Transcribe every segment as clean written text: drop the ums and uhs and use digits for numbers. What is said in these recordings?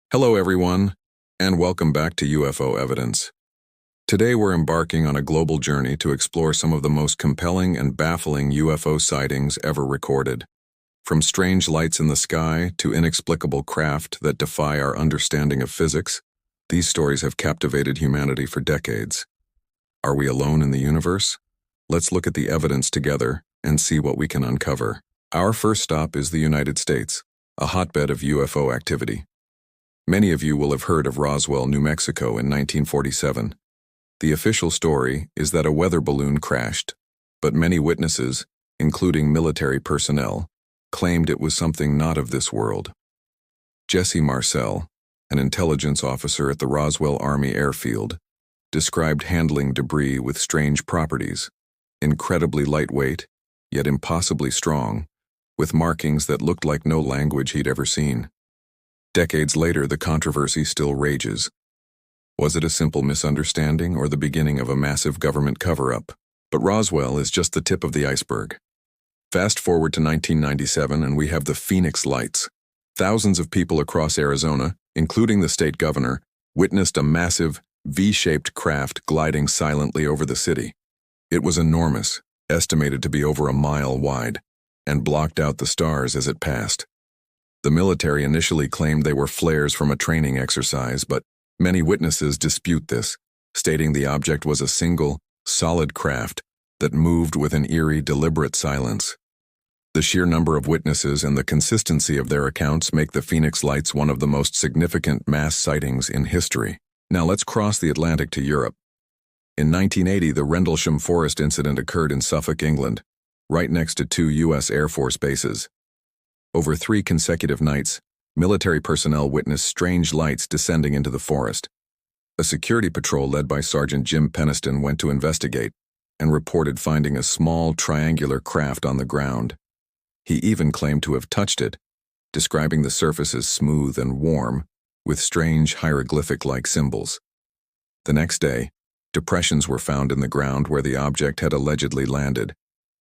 Hello everyone, and welcome back to UFO Evidence. Today we're embarking on a global journey to explore some of the most compelling and baffling UFO sightings ever recorded. From strange lights in the sky to inexplicable craft that defy our understanding of physics, these stories have captivated humanity for decades. Are we alone in the universe? Let's look at the evidence together and see what we can uncover. Our first stop is the United States, a hotbed of UFO activity. Many of you will have heard of Roswell, New Mexico in 1947. The official story is that a weather balloon crashed, but many witnesses, including military personnel, claimed it was something not of this world. Jesse Marcel, an intelligence officer at the Roswell Army Airfield, described handling debris with strange properties, incredibly lightweight, yet impossibly strong, with markings that looked like no language he'd ever seen. Decades later, the controversy still rages. Was it a simple misunderstanding or the beginning of a massive government cover-up? But Roswell is just the tip of the iceberg. Fast forward to 1997 and we have the Phoenix Lights. Thousands of people across Arizona, including the state governor, witnessed a massive, V-shaped craft gliding silently over the city. It was enormous, estimated to be over a mile wide, and blocked out the stars as it passed. The military initially claimed they were flares from a training exercise, but many witnesses dispute this, stating the object was a single, solid craft that moved with an eerie, deliberate silence. The sheer number of witnesses and the consistency of their accounts make the Phoenix Lights one of the most significant mass sightings in history. Now let's cross the Atlantic to Europe. In 1980, the Rendlesham Forest incident occurred in Suffolk, England, right next to two U.S. Air Force bases. Over 3 consecutive nights, military personnel witnessed strange lights descending into the forest. A security patrol led by Sergeant Jim Peniston went to investigate and reported finding a small triangular craft on the ground. He even claimed to have touched it, describing the surface as smooth and warm, with strange hieroglyphic-like symbols. The next day, depressions were found in the ground where the object had allegedly landed,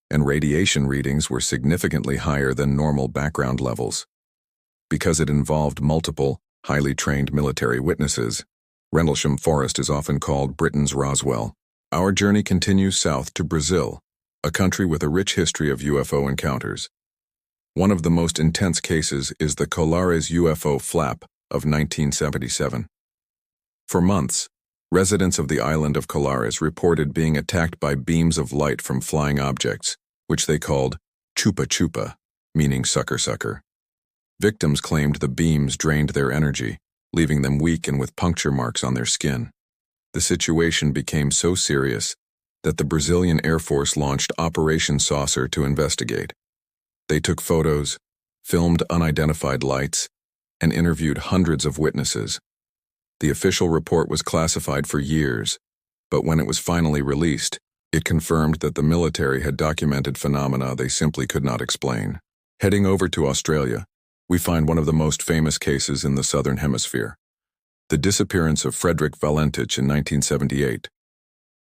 and radiation readings were significantly higher than normal background levels. Because it involved multiple, highly trained military witnesses, Rendlesham Forest is often called Britain's Roswell. Our journey continues south to Brazil, a country with a rich history of UFO encounters. One of the most intense cases is the Colares UFO flap of 1977. For months, residents of the island of Colares reported being attacked by beams of light from flying objects, which they called chupa-chupa, meaning sucker-sucker. Victims claimed the beams drained their energy, leaving them weak and with puncture marks on their skin. The situation became so serious that the Brazilian Air Force launched Operation Saucer to investigate. They took photos, filmed unidentified lights, and interviewed hundreds of witnesses. The official report was classified for years, but when it was finally released, it confirmed that the military had documented phenomena they simply could not explain. Heading over to Australia, we find one of the most famous cases in the Southern Hemisphere, the disappearance of Frederick Valentich in 1978.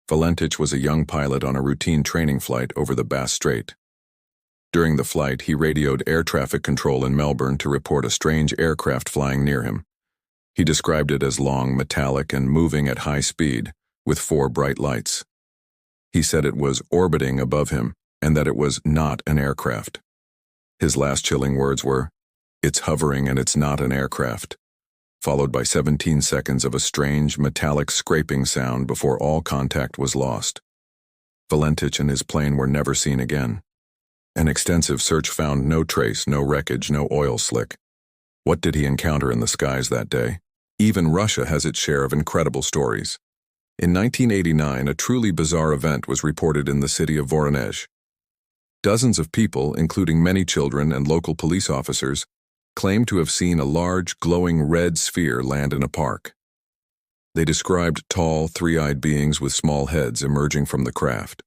Valentich was a young pilot on a routine training flight over the Bass Strait. During the flight, he radioed air traffic control in Melbourne to report a strange aircraft flying near him. He described it as long, metallic, and moving at high speed, with 4 bright lights. He said it was orbiting above him, and that it was not an aircraft. His last chilling words were, "It's hovering and it's not an aircraft," followed by 17 seconds of a strange, metallic scraping sound before all contact was lost. Valentich and his plane were never seen again. An extensive search found no trace, no wreckage, no oil slick. What did he encounter in the skies that day? Even Russia has its share of incredible stories. In 1989, a truly bizarre event was reported in the city of Voronezh. Dozens of people, including many children and local police officers, claimed to have seen a large, glowing red sphere land in a park. They described tall, 3-eyed beings with small heads emerging from the craft.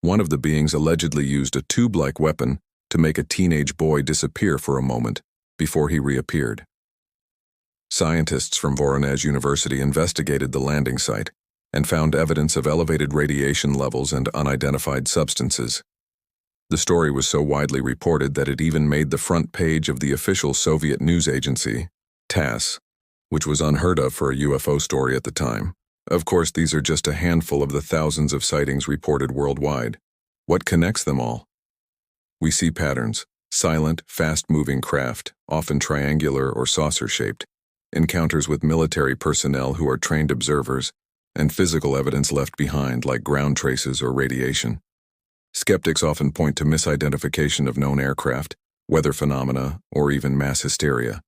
One of the beings allegedly used a tube-like weapon to make a teenage boy disappear for a moment before he reappeared. Scientists from Voronezh University investigated the landing site and found evidence of elevated radiation levels and unidentified substances. The story was so widely reported that it even made the front page of the official Soviet news agency, TASS, which was unheard of for a UFO story at the time. Of course, these are just a handful of the thousands of sightings reported worldwide. What connects them all? We see patterns: silent, fast-moving craft, often triangular or saucer-shaped, encounters with military personnel who are trained observers, and physical evidence left behind like ground traces or radiation. Skeptics often point to misidentification of known aircraft, weather phenomena, or even mass hysteria.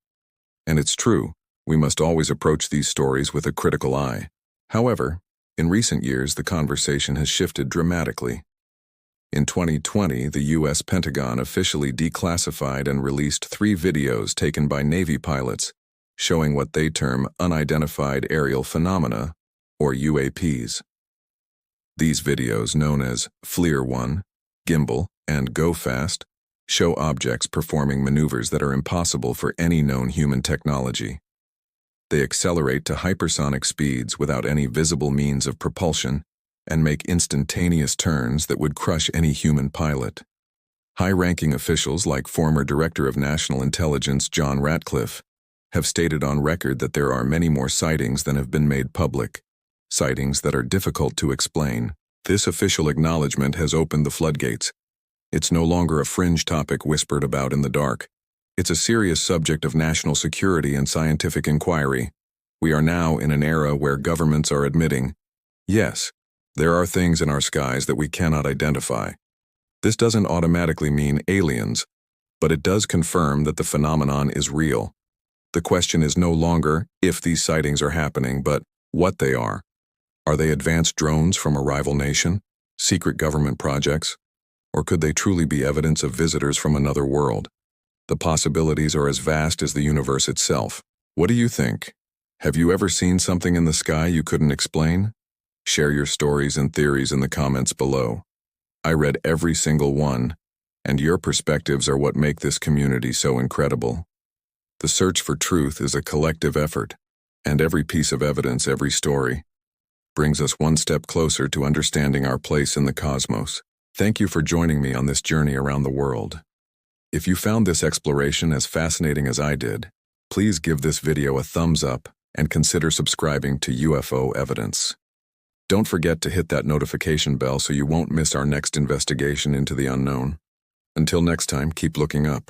And it's true, we must always approach these stories with a critical eye. However, in recent years, the conversation has shifted dramatically. In 2020, the U.S. Pentagon officially declassified and released 3 videos taken by Navy pilots showing what they term unidentified aerial phenomena, or UAPs. These videos, known as FLIR 1, Gimbal, and Go Fast, show objects performing maneuvers that are impossible for any known human technology. They accelerate to hypersonic speeds without any visible means of propulsion and make instantaneous turns that would crush any human pilot. High-ranking officials like former Director of National Intelligence John Ratcliffe have stated on record that there are many more sightings than have been made public, sightings that are difficult to explain. This official acknowledgement has opened the floodgates. It's no longer a fringe topic whispered about in the dark. It's a serious subject of national security and scientific inquiry. We are now in an era where governments are admitting, yes, there are things in our skies that we cannot identify. This doesn't automatically mean aliens, but it does confirm that the phenomenon is real. The question is no longer if these sightings are happening, but what they are. Are they advanced drones from a rival nation, secret government projects, or could they truly be evidence of visitors from another world? The possibilities are as vast as the universe itself. What do you think? Have you ever seen something in the sky you couldn't explain? Share your stories and theories in the comments below. I read every single one, and your perspectives are what make this community so incredible. The search for truth is a collective effort, and every piece of evidence, every story, brings us one step closer to understanding our place in the cosmos. Thank you for joining me on this journey around the world. If you found this exploration as fascinating as I did, please give this video a thumbs up and consider subscribing to UFO Evidence. Don't forget to hit that notification bell so you won't miss our next investigation into the unknown. Until next time, keep looking up.